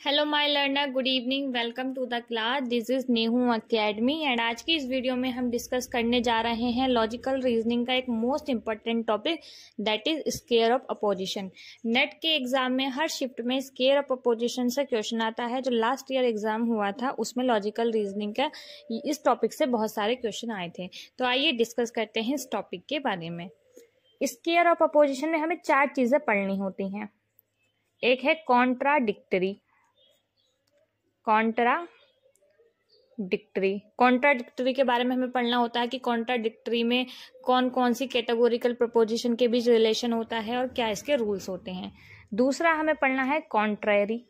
Hello my learner, good evening. Welcome to the class. This is Nehu academy and आज की इस video में हम डिस्कस करने जा रहे हैं लॉजिकल रीजनिंग का एक most important topic, that is square of opposition. Net के एग्जाम में हर शिफ्ट में स्क्वायर ऑफ अपोजिशन से क्वेश्चन आता है। जो लास्ट ईयर एग्जाम हुआ था उसमें लॉजिकल रीजनिंग का इस टॉपिक से बहुत सारे क्वेश्चन आए थे। तो आइए डिस्कस करते हैं इस टॉपिक के बारे में। स्क्वायर ऑफ अपोजिशन में हमें चार चीजें पढ़नी होती हैं। एक है कॉन्ट्राडिक्टरी। कॉन्ट्राडिक्टरी के बारे में हमें पढ़ना होता है कि कॉन्ट्राडिक्टरी में कौन कौन सी कैटेगोरिकल प्रपोजिशन के बीच रिलेशन होता है और क्या इसके रूल्स होते हैं। दूसरा हमें पढ़ना है कॉन्ट्रैरी,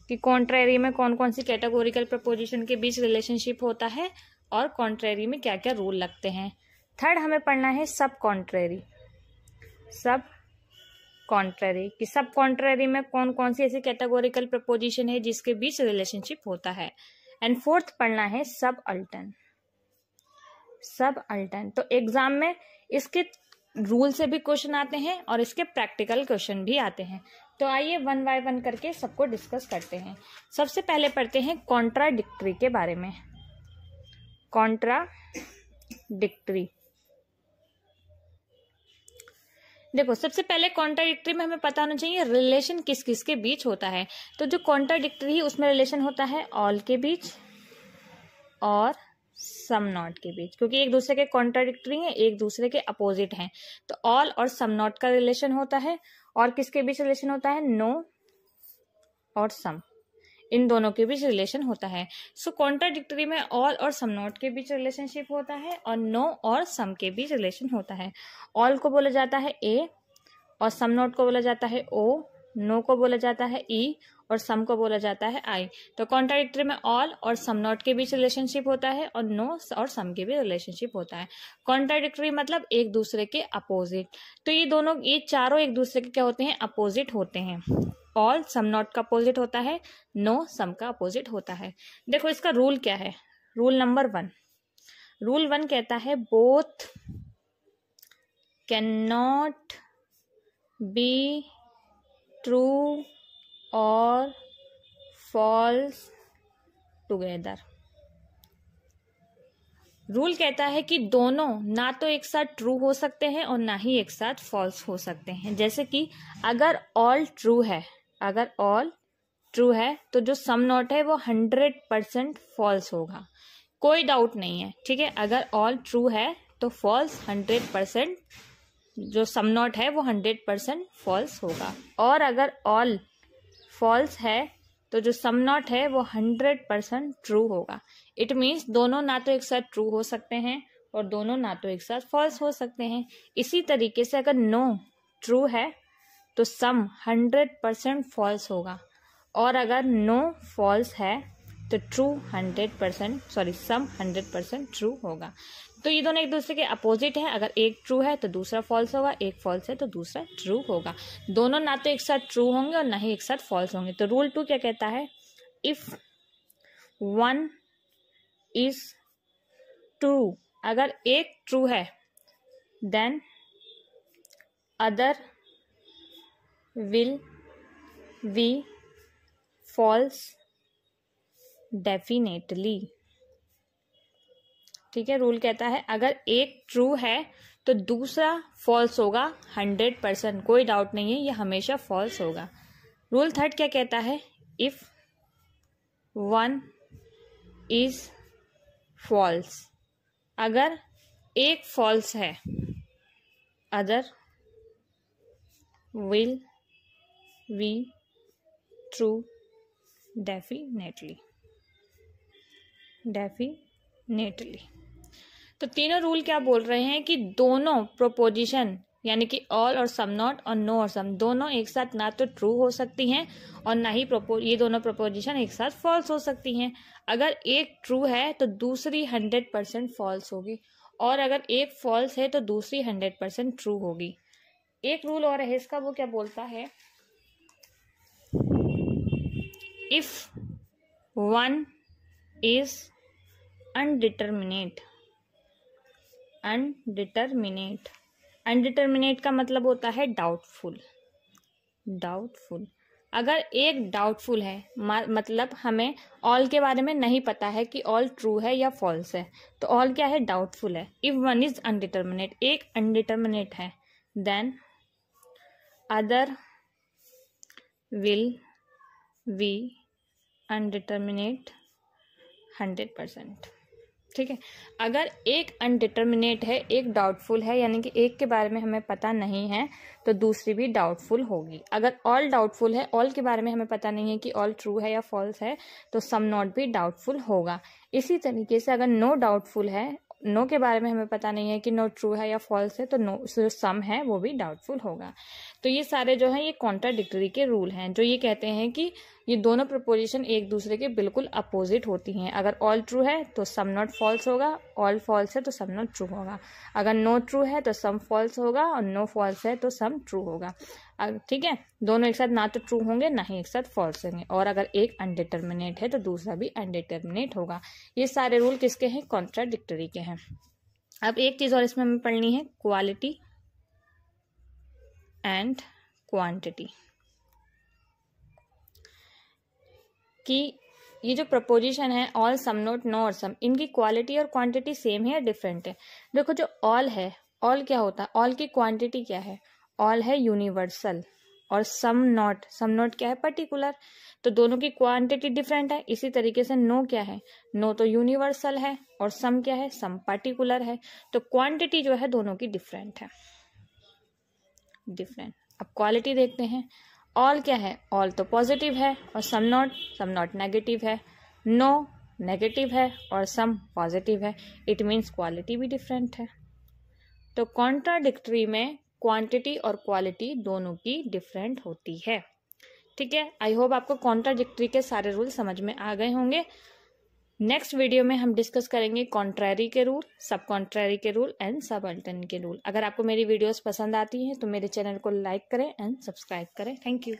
कि कॉन्ट्रैरी में कौन कौन सी कैटेगोरिकल प्रपोजिशन के बीच रिलेशनशिप होता है और कॉन्ट्रैरी में क्या क्या रूल लगते हैं। थर्ड हमें पढ़ना है सब कॉन्ट्रैरी कि सब कॉन्ट्रैरी में कौन कौन सी ऐसी कैटेगोरिकल प्रपोजिशन है जिसके बीच रिलेशनशिप होता है। एंड फोर्थ पढ़ना है सब अल्टर्न। तो एग्जाम में इसके रूल से भी क्वेश्चन आते हैं और इसके प्रैक्टिकल क्वेश्चन भी आते हैं। तो आइए वन बाय वन करके सबको डिस्कस करते हैं। सबसे पहले पढ़ते हैं कॉन्ट्राडिक्टरी के बारे में। कॉन्ट्राडिक्टरी, देखो सबसे पहले कॉन्ट्राडिक्टरी में हमें पता होना चाहिए रिलेशन किस किस के बीच होता है। तो जो कॉन्ट्राडिक्टरी है उसमें रिलेशन होता है ऑल के बीच और सम नॉट के बीच, क्योंकि एक दूसरे के कॉन्ट्राडिक्टरी हैं, एक दूसरे के अपोजिट हैं। तो ऑल और सम नॉट का रिलेशन होता है। और किसके बीच रिलेशन होता है? नो और सम, इन दोनों के बीच रिलेशन होता है। सो कॉन्ट्राडिक्टरी में ऑल और सम नॉट के बीच रिलेशनशिप होता है और नो और सम के बीच रिलेशन होता है। ऑल को बोला जाता है ए और सम नॉट को बोला जाता है ओ, नो को बोला जाता है ई और सम को बोला जाता है आई। तो कॉन्ट्राडिक्टरी में ऑल और सम नॉट के बीच रिलेशनशिप होता है और नो और सम के बीच रिलेशनशिप होता है। कॉन्ट्राडिक्टरी मतलब एक दूसरे के अपोजिट। तो ये चारों एक दूसरे के क्या होते हैं? अपोजिट होते हैं। ऑल सम नॉट का अपोजिट होता है, नो सम का अपोजिट होता है। देखो इसका रूल क्या है। रूल नंबर 1, रूल 1 कहता है both can not be true और फॉल्स टुगेदर। रूल कहता है कि दोनों ना तो एक साथ ट्रू हो सकते हैं और ना ही एक साथ फॉल्स हो सकते हैं। जैसे कि अगर ऑल ट्रू है तो जो सम नॉट है वो 100% फॉल्स होगा, कोई डाउट नहीं है। ठीक है, अगर ऑल ट्रू है तो फॉल्स 100%, जो सम नॉट है वो 100% फॉल्स होगा। और अगर ऑल फॉल्स है तो जो सम नॉट है वो 100% ट्रू होगा। इट मीन्स दोनों ना तो एक साथ ट्रू हो सकते हैं और दोनों ना तो एक साथ फॉल्स हो सकते हैं। इसी तरीके से अगर नो ट्रू है तो सम 100% फॉल्स होगा और अगर नो फॉल्स है तो सम 100% ट्रू होगा। तो ये दोनों एक दूसरे के अपोजिट है। अगर एक ट्रू है तो दूसरा फॉल्स होगा, एक फॉल्स है तो दूसरा ट्रू होगा। दोनों ना तो एक साथ ट्रू होंगे और ना ही एक साथ फॉल्स होंगे। तो रूल 2 क्या कहता है? इफ वन इज ट्रू, अगर एक ट्रू है then other will be false definitely. ठीक है, रूल कहता है अगर एक ट्रू है तो दूसरा फॉल्स होगा 100%, कोई डाउट नहीं है, ये हमेशा फॉल्स होगा। रूल 3 क्या कहता है? इफ वन इज फॉल्स, अगर एक फॉल्स है other will be true definitely. तो तीनों रूल क्या बोल रहे हैं कि दोनों प्रोपोजिशन यानी कि ऑल और सम नॉट और नो और सम दोनों एक साथ ना तो ट्रू हो सकती हैं और ना ही ये दोनों प्रोपोजिशन एक साथ फॉल्स हो सकती हैं। अगर एक ट्रू है तो दूसरी 100% फॉल्स होगी और अगर एक फॉल्स है तो दूसरी 100% ट्रू होगी। एक रूल और है इसका, वो क्या बोलता है? इफ वन इज अनडिटरमिनेट का मतलब होता है डाउटफुल। अगर एक डाउटफुल है, मतलब हमें ऑल के बारे में नहीं पता है कि ऑल ट्रू है या फॉल्स है, तो ऑल क्या है, डाउटफुल है। इफ वन इज अनडिटर्मिनेट, एक अनडिटर्मिनेट है, then other will B indeterminate 100%। ठीक है, अगर एक अनडिटर्मिनेट है, एक डाउटफुल है, यानी कि एक के बारे में हमें पता नहीं है, तो दूसरी भी डाउटफुल होगी। अगर ऑल डाउटफुल है, ऑल के बारे में हमें पता नहीं है कि ऑल ट्रू है या फॉल्स है, तो सम नॉट भी डाउटफुल होगा। इसी तरीके से अगर नो डाउटफुल है, नो के बारे में हमें पता नहीं है कि नो ट्रू है या फॉल्स है, तो नो जो सम है वो भी डाउटफुल होगा। तो ये सारे जो है ये कॉन्ट्राडिक्टरी के रूल हैं, जो ये कहते हैं कि ये दोनों प्रपोजिशन एक दूसरे के बिल्कुल अपोजिट होती हैं। अगर ऑल ट्रू है तो सम नॉट फॉल्स होगा, ऑल फॉल्स है तो सम नॉट ट्रू होगा। अगर नो ट्रू है तो सम फॉल्स होगा, और नो फॉल्स है तो सम ट्रू होगा। ठीक है, दोनों एक साथ ना तो ट्रू होंगे ना ही एक साथ फॉल्स होंगे। और अगर एक अनडिटर्मिनेट है तो दूसरा भी अनडिटर्मिनेट होगा। ये सारे रूल किसके हैं, कॉन्ट्राडिक्टरी के हैं। अब एक चीज और इसमें हमें पढ़नी है, क्वालिटी एंड क्वांटिटी, कि ये जो प्रपोजिशन है ऑल, सम नॉट, नो और सम, इनकी क्वालिटी और क्वांटिटी सेम है या डिफरेंट है। देखो जो ऑल है, ऑल क्या होता है, ऑल की क्वांटिटी क्या है, ऑल है यूनिवर्सल, और सम नॉट क्या है, पर्टिकुलर। तो दोनों की क्वांटिटी डिफरेंट है। इसी तरीके से नो क्या है, नो तो यूनिवर्सल है, और सम क्या है, सम पर्टिकुलर है। तो क्वांटिटी जो है दोनों की डिफरेंट है, डिफरेंट। अब क्वालिटी देखते हैं। ऑल क्या है, ऑल तो पॉजिटिव है, और सम नॉट नेगेटिव है। नो नेगेटिव है और सम पॉजिटिव है। इट मीन्स क्वालिटी भी डिफरेंट है। तो कॉन्ट्राडिक्टरी में क्वांटिटी और क्वालिटी दोनों की डिफरेंट होती है। ठीक है, आई होप आपको कॉन्ट्राडिक्टरी के सारे रूल समझ में आ गए होंगे। नेक्स्ट वीडियो में हम डिस्कस करेंगे कॉन्ट्रैरी के रूल, सब कॉन्ट्रैरी के रूल एंड सबअल्टर्न के रूल। अगर आपको मेरी वीडियोस पसंद आती हैं तो मेरे चैनल को लाइक करें एंड सब्सक्राइब करें। Thank you.